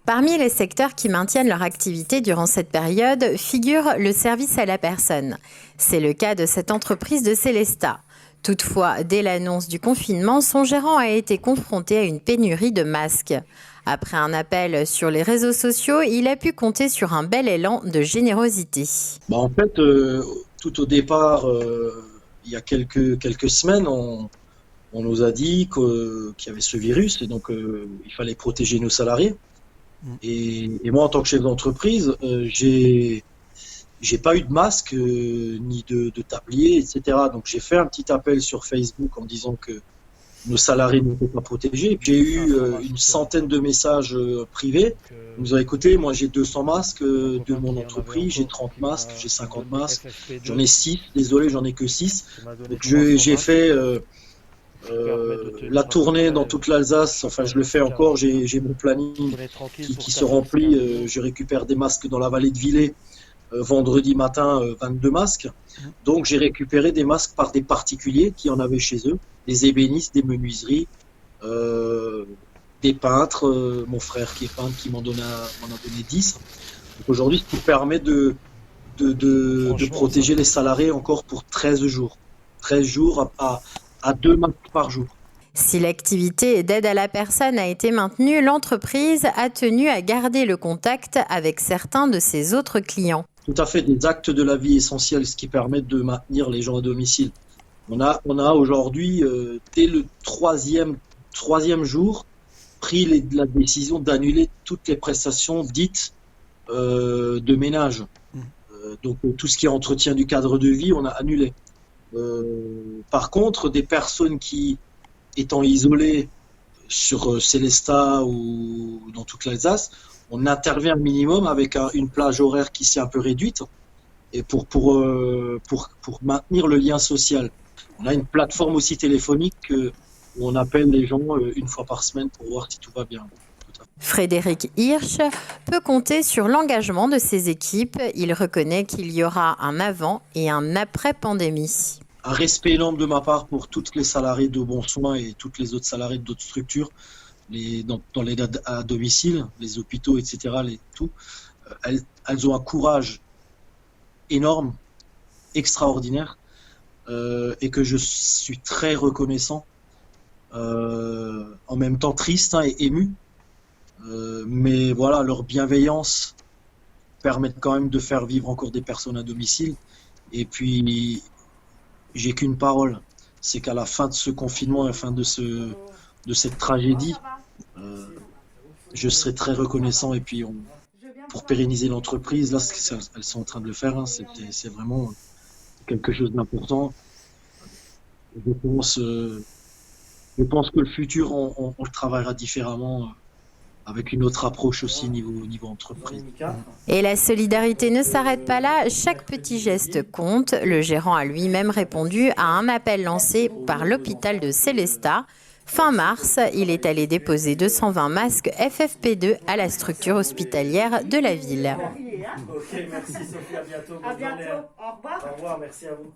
Parmi les secteurs qui maintiennent leur activité durant cette période figure le service à la personne. C'est le cas de cette entreprise de Célestat. Toutefois, dès l'annonce du confinement, son gérant a été confronté à une pénurie de masques. Après un appel sur les réseaux sociaux, il a pu compter sur un bel élan de générosité. En fait, tout au départ, il y a quelques semaines, on nous a dit qu'il y avait ce virus et donc il fallait protéger nos salariés. Et moi, en tant que chef d'entreprise, j'ai pas eu de masque ni de tablier, etc. Donc j'ai fait un petit appel sur Facebook en disant que nos salariés n'étaient pas protégés. J'ai eu une centaine de messages privés. On nous a écouté, moi j'ai 200 masques de mon entreprise, j'ai 30 masques, j'ai 50 masques, j'en ai 6, désolé, j'en ai que 6. Donc j'ai fait la tournée dans toute l'Alsace, enfin je le fais encore, j'ai mon planning qui se remplit, je récupère des masques dans la vallée de Villers. Vendredi matin, 22 masques. Donc j'ai récupéré des masques par des particuliers qui en avaient chez eux, des ébénistes, des menuiseries, des peintres, mon frère qui est peintre qui m'en a donné 10. Donc aujourd'hui, ce qui permet de protéger les salariés encore pour 13 jours. 13 jours à 2 masques par jour. Si l'activité d'aide à la personne a été maintenue, l'entreprise a tenu à garder le contact avec certains de ses autres clients. Tout à fait, des actes de la vie essentiels, ce qui permet de maintenir les gens à domicile. On a aujourd'hui, dès le troisième jour, pris la décision d'annuler toutes les prestations dites de ménage. Donc tout ce qui est entretien du cadre de vie, on a annulé. Par contre, des personnes qui, étant isolées sur Célestat ou dans toute l'Alsace, on intervient minimum avec une plage horaire qui s'est un peu réduite et pour maintenir le lien social. On a une plateforme aussi téléphonique où on appelle les gens une fois par semaine pour voir si tout va bien. Frédéric Hirsch peut compter sur l'engagement de ses équipes. Il reconnaît qu'il y aura un avant et un après pandémie. Un respect énorme de ma part pour toutes les salariés de Bon Soin et toutes les autres salariés d'autres structures. Dans les aides à domicile, les hôpitaux, etc. Elles ont un courage énorme, extraordinaire, et que je suis très reconnaissant, en même temps triste et ému. Mais voilà, leur bienveillance permet quand même de faire vivre encore des personnes à domicile. Et puis, j'ai qu'une parole, c'est qu'à la fin de ce confinement, à la fin de cette tragédie, je serai très reconnaissant et puis pour pérenniser l'entreprise, là elles sont en train de le faire, c'est vraiment quelque chose d'important. Je pense que le futur on le travaillera différemment avec une autre approche aussi niveau entreprise. Et la solidarité ne s'arrête pas là, chaque petit geste compte. Le gérant a lui-même répondu à un appel lancé par l'hôpital de Célestat. Fin mars, il est allé déposer 220 masques FFP2 à la structure hospitalière de la ville. Ok, merci Sophie, à bientôt. À bientôt, au revoir. Au revoir, merci à vous.